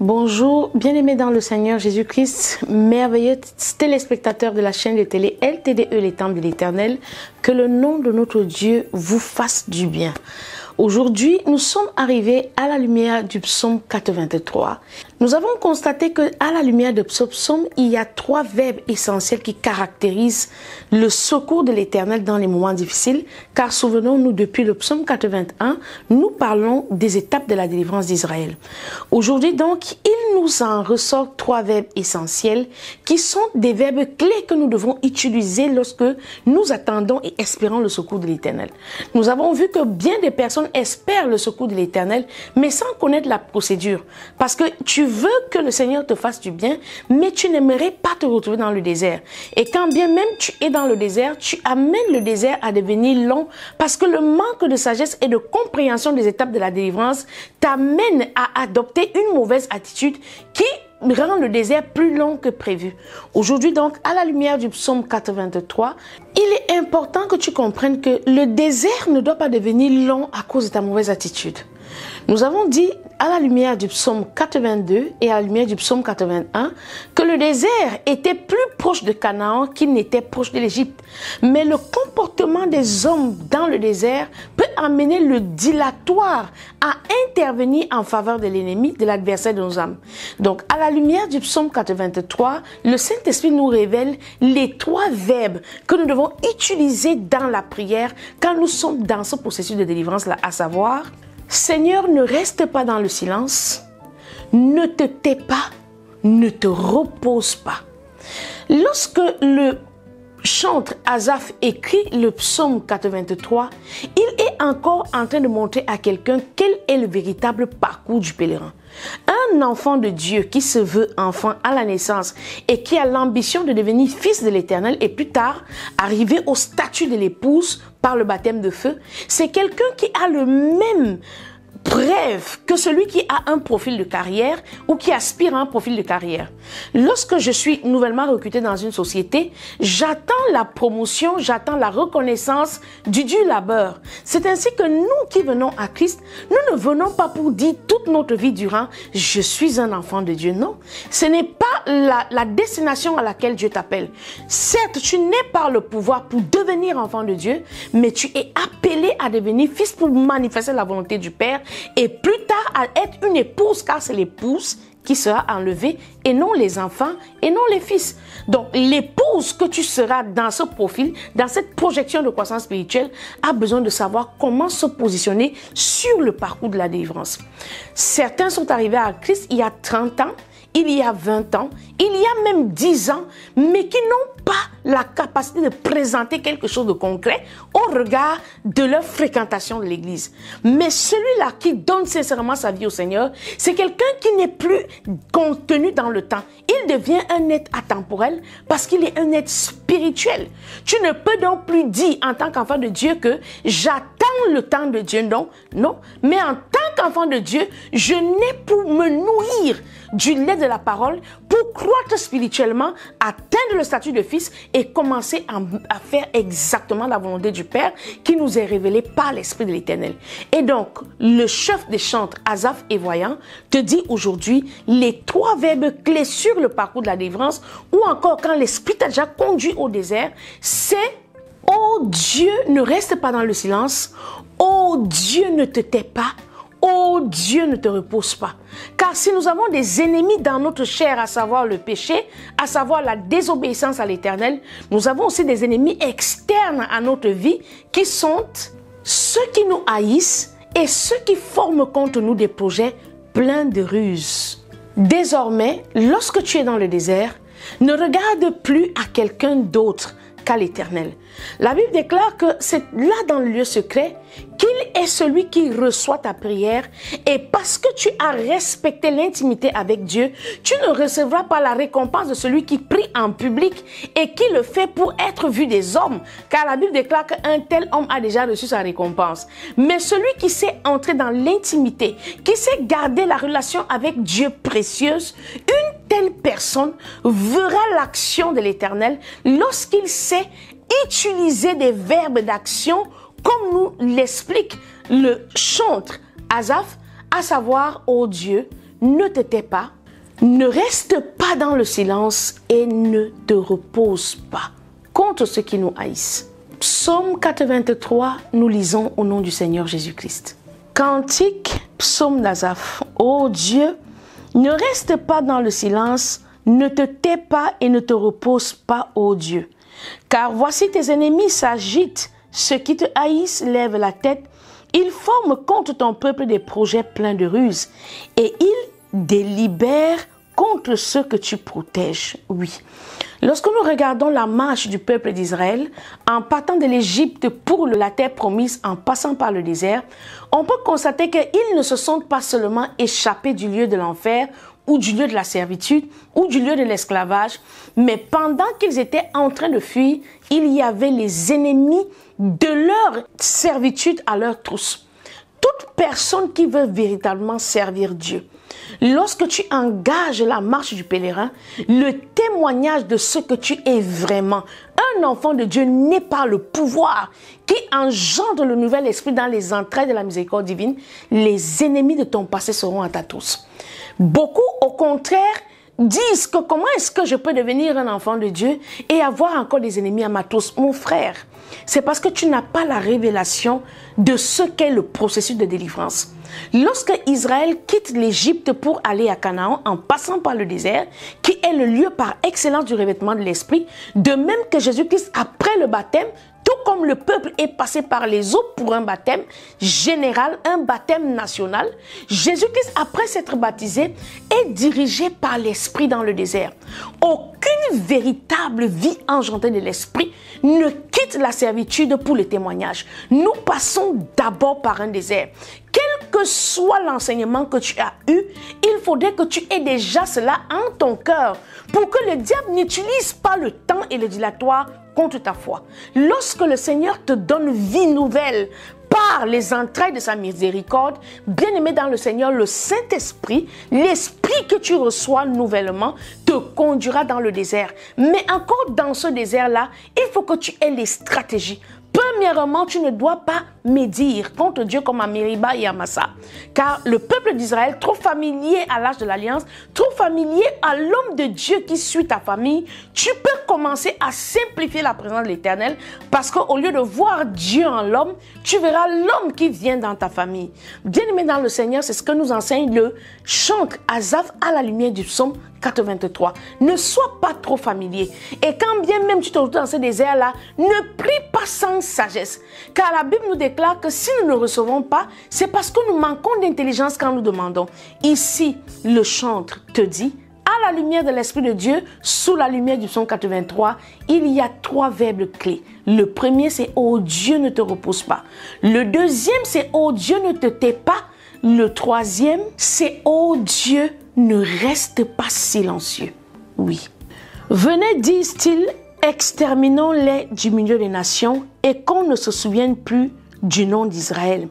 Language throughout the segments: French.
Bonjour, bien-aimés dans le Seigneur Jésus-Christ, merveilleux téléspectateurs de la chaîne de télé LTDE, les Temples de l'Éternel, que le nom de notre Dieu vous fasse du bien. Aujourd'hui, nous sommes arrivés à la lumière du psaume 83. Nous avons constaté que à la lumière de ce psaume, il y a trois verbes essentiels qui caractérisent le secours de l'Éternel dans les moments difficiles, car souvenons-nous, depuis le psaume 81, nous parlons des étapes de la délivrance d'Israël. Aujourd'hui donc, il nous en ressort trois verbes essentiels qui sont des verbes clés que nous devons utiliser lorsque nous attendons et espérons le secours de l'Éternel. Nous avons vu que bien des personnes espèrent le secours de l'Éternel, mais sans connaître la procédure, parce que tu veux que le Seigneur te fasse du bien, mais tu n'aimerais pas te retrouver dans le désert. Et quand bien même tu es dans le désert, tu amènes le désert à devenir long, parce que le manque de sagesse et de compréhension des étapes de la délivrance t'amène à adopter une mauvaise attitude qui rend le désert plus long que prévu. Aujourd'hui donc, à la lumière du psaume 83, il est important que tu comprennes que le désert ne doit pas devenir long à cause de ta mauvaise attitude. Nous avons dit à la lumière du psaume 82 et à la lumière du psaume 81 que le désert était plus proche de Canaan qu'il n'était proche de l'Égypte. Mais le comportement des hommes dans le désert peut amener le dilatoire à intervenir en faveur de l'ennemi, de l'adversaire de nos âmes. Donc, à la lumière du psaume 83, le Saint-Esprit nous révèle les trois verbes que nous devons utiliser dans la prière quand nous sommes dans ce processus de délivrance-là, à savoir: Seigneur, ne reste pas dans le silence, ne te tais pas, ne te repose pas. Lorsque le chantre Asaph écrit le psaume 83, il est encore en train de montrer à quelqu'un quel est le véritable parcours du pèlerin. Un enfant de Dieu qui se veut enfant à la naissance et qui a l'ambition de devenir fils de l'Éternel et plus tard arriver au statut de l'épouse par le baptême de feu, c'est quelqu'un qui a le même rêve que celui qui a un profil de carrière ou qui aspire à un profil de carrière. Lorsque je suis nouvellement recruté dans une société, j'attends la promotion, j'attends la reconnaissance du dur labeur. C'est ainsi que nous qui venons à Christ, nous ne venons pas pour dire toute notre vie durant « je suis un enfant de Dieu ». Non, ce n'est pas la destination à laquelle Dieu t'appelle. Certes, tu n'es pas le pouvoir pour devenir enfant de Dieu, mais tu es appelé à devenir fils pour manifester la volonté du Père et plus tard à être une épouse, car c'est l'épouse qui sera enlevée et non les enfants et non les fils. Donc l'épouse que tu seras dans ce profil, dans cette projection de croissance spirituelle, a besoin de savoir comment se positionner sur le parcours de la délivrance. Certains sont arrivés à Christ il y a 30 ans, il y a 20 ans, il y a même 10 ans, mais qui n'ont pas la capacité de présenter quelque chose de concret au regard de leur fréquentation de l'église. Mais celui-là qui donne sincèrement sa vie au Seigneur, c'est quelqu'un qui n'est plus contenu dans le temps. Il devient un être atemporel parce qu'il est un être spirituel. Tu ne peux donc plus dire en tant qu'enfant de Dieu que j'attends le temps de Dieu. Non, non. Mais en tant qu'enfant de Dieu, je n'ai pour me nourrir du lait de la parole pour croître spirituellement, atteindre le statut de fils et commencer à faire exactement la volonté du Père qui nous est révélée par l'Esprit de l'Éternel. Et donc, le chef des chantres, Asaph et Voyant, te dit aujourd'hui les trois verbes clés sur le parcours de la délivrance, ou encore quand l'Esprit t'a déjà conduit au désert, c'est « Oh Dieu, ne reste pas dans le silence, oh Dieu, ne te tais pas, oh Dieu, ne te repose pas. » Car si nous avons des ennemis dans notre chair, à savoir le péché, à savoir la désobéissance à l'Éternel, nous avons aussi des ennemis externes à notre vie qui sont ceux qui nous haïssent et ceux qui forment contre nous des projets pleins de ruses. Désormais, lorsque tu es dans le désert, ne regarde plus à quelqu'un d'autre qu'à l'Éternel. La Bible déclare que c'est là dans le lieu secret qu'il est celui qui reçoit ta prière, et parce que tu as respecté l'intimité avec Dieu, tu ne recevras pas la récompense de celui qui prie en public et qui le fait pour être vu des hommes, car la Bible déclare qu'un tel homme a déjà reçu sa récompense. Mais celui qui sait entrer dans l'intimité, qui sait garder la relation avec Dieu précieuse, une telle personne verra l'action de l'Éternel lorsqu'il sait utiliser des verbes d'action comme nous l'explique le chantre Asaph, à savoir, ô Dieu, ne te tais pas, ne reste pas dans le silence et ne te repose pas contre ceux qui nous haïssent. Psaume 83, nous lisons au nom du Seigneur Jésus-Christ. Cantique, psaume d'Asaph. Ô Dieu, ne reste pas dans le silence, ne te tais pas et ne te repose pas, ô Dieu. Car voici tes ennemis s'agitent, ceux qui te haïssent lèvent la tête, ils forment contre ton peuple des projets pleins de ruses et ils délibèrent contre ceux que tu protèges. Oui. Lorsque nous regardons la marche du peuple d'Israël, en partant de l'Égypte pour la terre promise, en passant par le désert, on peut constater qu'ils ne se sont pas seulement échappés du lieu de l'enfer ou du lieu de la servitude ou du lieu de l'esclavage, mais pendant qu'ils étaient en train de fuir, il y avait les ennemis de leur servitude à leur trousse. Toute personne qui veut véritablement servir Dieu, lorsque tu engages la marche du pèlerin, le témoignage de ce que tu es vraiment, un enfant de Dieu n'est pas le pouvoir qui engendre le nouvel esprit dans les entrailles de la miséricorde divine, les ennemis de ton passé seront à ta trousse. Beaucoup, au contraire, disent que comment est-ce que je peux devenir un enfant de Dieu et avoir encore des ennemis à ma trousse? Mon frère, c'est parce que tu n'as pas la révélation de ce qu'est le processus de délivrance. Lorsque Israël quitte l'Égypte pour aller à Canaan en passant par le désert, qui est le lieu par excellence du revêtement de l'Esprit, de même que Jésus-Christ après le baptême, tout comme le peuple est passé par les eaux pour un baptême général, un baptême national, Jésus-Christ, après s'être baptisé, est dirigé par l'Esprit dans le désert. Aucune véritable vie engendrée de l'Esprit ne quitte la servitude pour le témoignage. Nous passons d'abord par un désert. Quel que soit l'enseignement que tu as eu, il faudrait que tu aies déjà cela en ton cœur pour que le diable n'utilise pas le temps et le dilatoire contre ta foi. Lorsque le Seigneur te donne vie nouvelle par les entrailles de sa miséricorde, bien-aimé dans le Seigneur, le Saint-Esprit, l'Esprit que tu reçois nouvellement, te conduira dans le désert. Mais encore dans ce désert-là, il faut que tu aies les stratégies. Premièrement, tu ne dois pas médire contre Dieu comme à Mériba et à Massa. Car le peuple d'Israël, trop familier à l'âge de l'Alliance, trop familier à l'homme de Dieu qui suit ta famille, tu peux commencer à simplifier la présence de l'Éternel parce qu'au lieu de voir Dieu en l'homme, tu verras l'homme qui vient dans ta famille. Bien-aimé dans le Seigneur, c'est ce que nous enseigne le chante Asaph à la lumière du psaume 83. Ne sois pas trop familier. Et quand bien même tu te retrouves dans ce désert-là, ne prie pas sans sagesse. Car la Bible nous déclare que si nous ne recevons pas, c'est parce que nous manquons d'intelligence quand nous demandons. Ici, le chantre te dit, à la lumière de l'Esprit de Dieu, sous la lumière du psaume 83, il y a 3 verbes clés. Le premier, c'est « Oh Dieu, ne te repose pas ». Le deuxième, c'est « Oh Dieu, ne te tais pas ». Le troisième, c'est « Oh Dieu, ne reste pas silencieux ». Oui. Venez, disent-ils, exterminons-les du milieu des nations et qu'on ne se souvienne plus du nom d'Israël.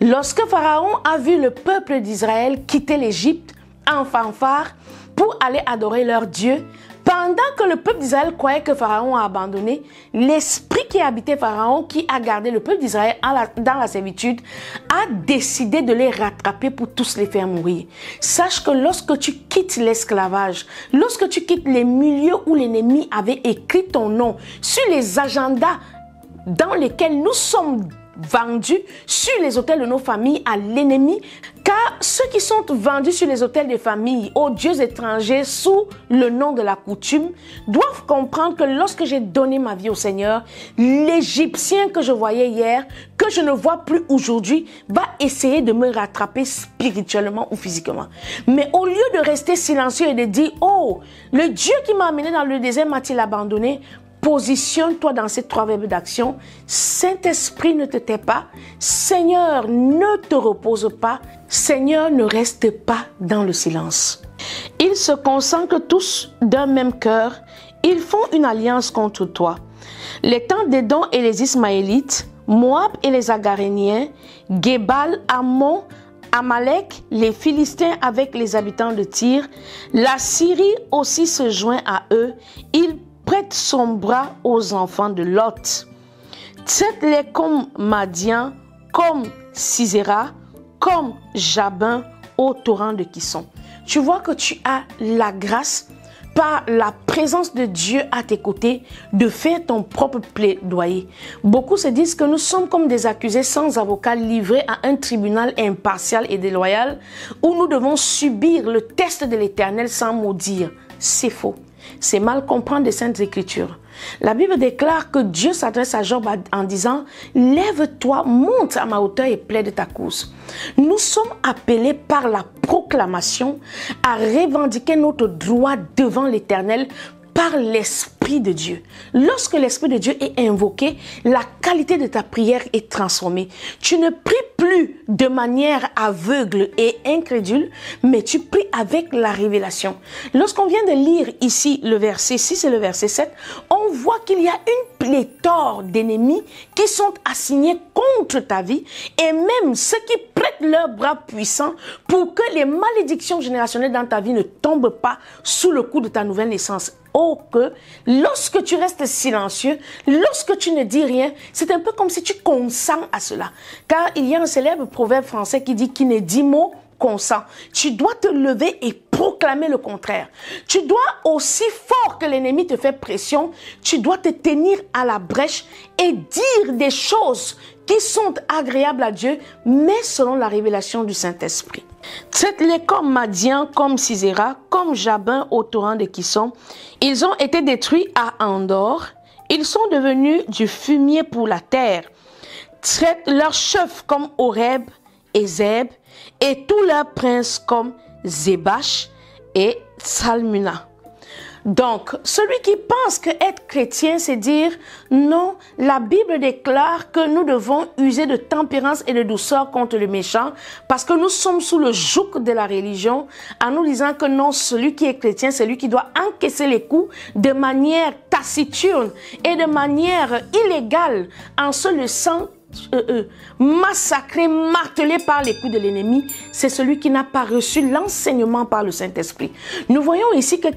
Lorsque Pharaon a vu le peuple d'Israël quitter l'Égypte en fanfare pour aller adorer leur Dieu, pendant que le peuple d'Israël croyait que Pharaon a abandonné, l'esprit qui habitait Pharaon, qui a gardé le peuple d'Israël dans la servitude, a décidé de les rattraper pour tous les faire mourir. Sache que lorsque tu quittes l'esclavage, lorsque tu quittes les milieux où l'ennemi avait écrit ton nom, sur les agendas dans lesquels nous sommes vendus sur les autels de nos familles à l'ennemi, car ceux qui sont vendus sur les autels des familles aux dieux étrangers sous le nom de la coutume doivent comprendre que lorsque j'ai donné ma vie au Seigneur, l'Égyptien que je voyais hier, que je ne vois plus aujourd'hui, va essayer de me rattraper spirituellement ou physiquement. Mais au lieu de rester silencieux et de dire « Oh, le Dieu qui m'a amené dans le désert m'a-t-il abandonné ?» Positionne-toi dans ces 3 verbes d'action. Saint-Esprit, ne te tais pas. Seigneur, ne te repose pas. Seigneur, ne reste pas dans le silence. Ils se consacrent tous d'un même cœur. Ils font une alliance contre toi. Les tentes d'Édom et les Ismaélites, Moab et les Agaréniens, Gébal, Ammon, Amalek, les Philistins avec les habitants de Tyr, la Syrie aussi se joint à eux. Ils prête son bras aux enfants de Lot. Traite-les comme Madian, comme Sisera, comme Jabin au torrent de Kisson. tu vois que tu as la grâce, par la présence de Dieu à tes côtés, de faire ton propre plaidoyer. Beaucoup se disent que nous sommes comme des accusés sans avocat livrés à un tribunal impartial et déloyal où nous devons subir le test de l'Éternel sans maudire. C'est faux. C'est mal comprendre les Saintes Écritures. La Bible déclare que Dieu s'adresse à Job en disant « Lève-toi, monte à ma hauteur et plaide ta cause ». Nous sommes appelés par la proclamation à revendiquer notre droit devant l'Éternel par l'Esprit de Dieu. Lorsque l'Esprit de Dieu est invoqué, la qualité de ta prière est transformée. Tu ne pries plus de manière aveugle et incrédule, mais tu pries avec la révélation. Lorsqu'on vient de lire ici le verset 6 et le verset 7, on voit qu'il y a une pléthore d'ennemis qui sont assignés contre ta vie et même ceux qui prêtent leurs bras puissants pour que les malédictions générationnelles dans ta vie ne tombent pas sous le coup de ta nouvelle naissance. Oh, que lorsque tu restes silencieux, lorsque tu ne dis rien, c'est un peu comme si tu consens à cela. Car il y a un célèbre proverbe français qui dit « qui ne dit mot consent ». Tu dois te lever et proclamer le contraire. Tu dois, aussi fort que l'ennemi te fait pression, tu dois te tenir à la brèche et dire des choses qui sont agréables à Dieu, mais selon la révélation du Saint-Esprit. Traite-les comme Madian, comme Sisera, comme Jabin au torrent de Kisson. Ils ont été détruits à Endor. Ils sont devenus du fumier pour la terre. Traite leurs chefs comme Horeb et Zeb, et tous leurs princes comme Zébach et Salmuna. Donc, celui qui pense que être chrétien, c'est dire non, la Bible déclare que nous devons user de tempérance et de douceur contre le méchant parce que nous sommes sous le joug de la religion en nous disant que non, celui qui est chrétien, c'est lui qui doit encaisser les coups de manière taciturne et de manière illégale en se laissant massacré, martelé par les coups de l'ennemi. C'est celui qui n'a pas reçu l'enseignement par le Saint-Esprit. Nous voyons ici que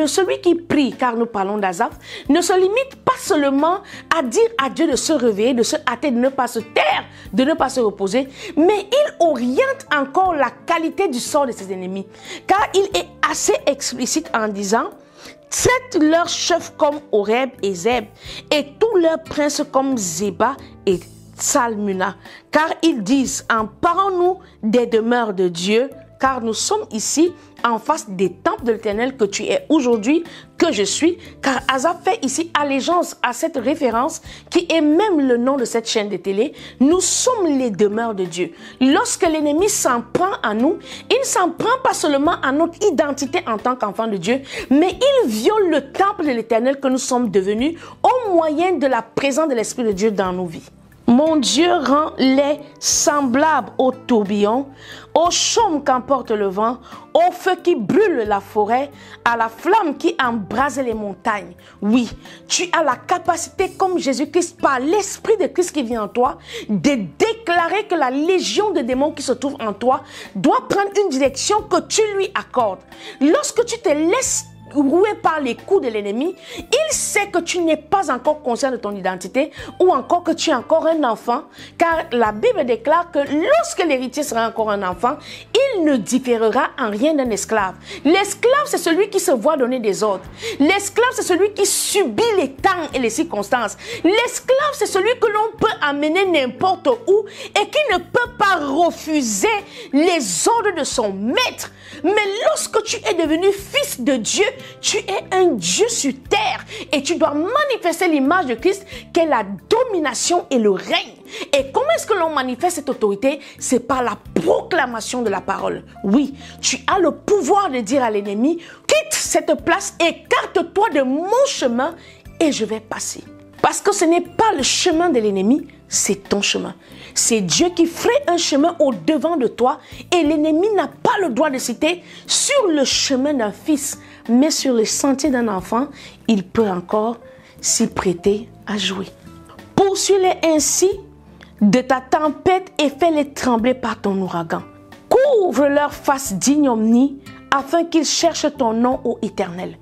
celui qui prie, car nous parlons d'Asaph, ne se limite pas seulement à dire à Dieu de se réveiller, de se hâter, de ne pas se taire, de ne pas se reposer, mais il oriente encore la qualité du sort de ses ennemis. Car il est assez explicite en disant « Traite leurs chefs comme Horeb et Zeb, et tous leurs princes comme Zéba et Salmuna, car ils disent, emparons-nous des demeures de Dieu, car nous sommes ici en face des temples de l'Éternel que tu es aujourd'hui, que je suis, car Asaph fait ici allégeance à cette référence qui est même le nom de cette chaîne de télé. Nous sommes les demeures de Dieu. Lorsque l'ennemi s'en prend à nous, il s'en prend pas seulement à notre identité en tant qu'enfant de Dieu, mais il viole le temple de l'Éternel que nous sommes devenus au moyen de la présence de l'Esprit de Dieu dans nos vies. Mon Dieu rend les semblables au tourbillon, au chaume qu'emporte le vent, au feu qui brûle la forêt, à la flamme qui embrase les montagnes. Oui, tu as la capacité, comme Jésus-Christ, par l'Esprit de Christ qui vient en toi, de déclarer que la légion de démons qui se trouve en toi doit prendre une direction que tu lui accordes. Lorsque tu te laisses roué par les coups de l'ennemi, il sait que tu n'es pas encore conscient de ton identité ou encore que tu es encore un enfant, car la Bible déclare que lorsque l'héritier sera encore un enfant, il ne différera en rien d'un esclave. L'esclave, c'est celui qui se voit donner des ordres. L'esclave, c'est celui qui subit les temps et les circonstances. L'esclave, c'est celui que l'on peut amener n'importe où et qui ne peut pas refuser les ordres de son maître. Mais lorsque tu es devenu fils de Dieu, tu es un Dieu sur terre et tu dois manifester l'image de Christ qui est la domination et le règne. Et comment est-ce que l'on manifeste cette autorité? C'est par la proclamation de la parole. Oui, tu as le pouvoir de dire à l'ennemi, quitte cette place, écarte-toi de mon chemin et je vais passer. Parce que ce n'est pas le chemin de l'ennemi, c'est ton chemin. C'est Dieu qui ferait un chemin au-devant de toi et l'ennemi n'a pas le droit de citer sur le chemin d'un fils, mais sur le sentier d'un enfant, il peut encore s'y prêter à jouer. Poursuis-les ainsi de ta tempête et fais-les trembler par ton ouragan. Couvre leur face d'ignominie afin qu'ils cherchent ton nom, ô Éternel.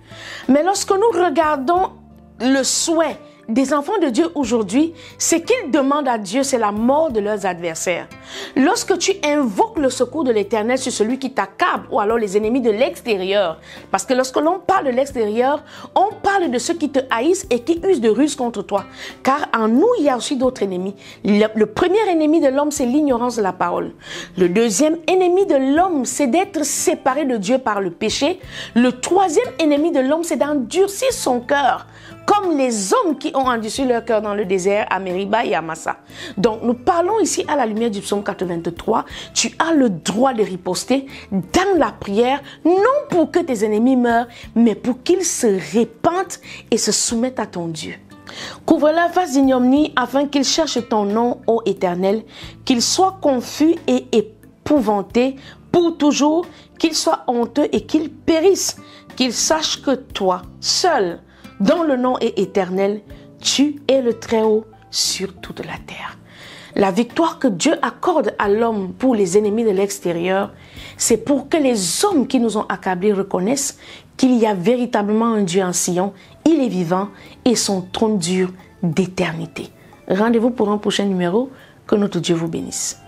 Mais lorsque nous regardons le souhait des enfants de Dieu aujourd'hui, ce qu'ils demandent à Dieu, c'est la mort de leurs adversaires. Lorsque tu invoques le secours de l'Éternel sur celui qui t'accable ou alors les ennemis de l'extérieur, parce que lorsque l'on parle de l'extérieur, on parle de ceux qui te haïssent et qui usent de ruses contre toi. Car en nous, il y a aussi d'autres ennemis. Le premier ennemi de l'homme, c'est l'ignorance de la parole. Le deuxième ennemi de l'homme, c'est d'être séparé de Dieu par le péché. Le troisième ennemi de l'homme, c'est d'endurcir son cœur, comme les hommes qui ont endurci leur cœur dans le désert à Mériba et à Massa. Donc, nous parlons ici à la lumière du psaume 83. Tu as le droit de riposter dans la prière, non pour que tes ennemis meurent, mais pour qu'ils se répandent et se soumettent à ton Dieu. Couvre leur face d'ignominie afin qu'ils cherchent ton nom, ô Éternel, qu'ils soient confus et épouvantés pour toujours, qu'ils soient honteux et qu'ils périssent, qu'ils sachent que toi, seul, dont le nom est éternel, tu es le Très-Haut sur toute la terre. La victoire que Dieu accorde à l'homme pour les ennemis de l'extérieur, c'est pour que les hommes qui nous ont accablés reconnaissent qu'il y a véritablement un Dieu en Sion, il est vivant et son trône dure d'éternité. Rendez-vous pour un prochain numéro. Que notre Dieu vous bénisse.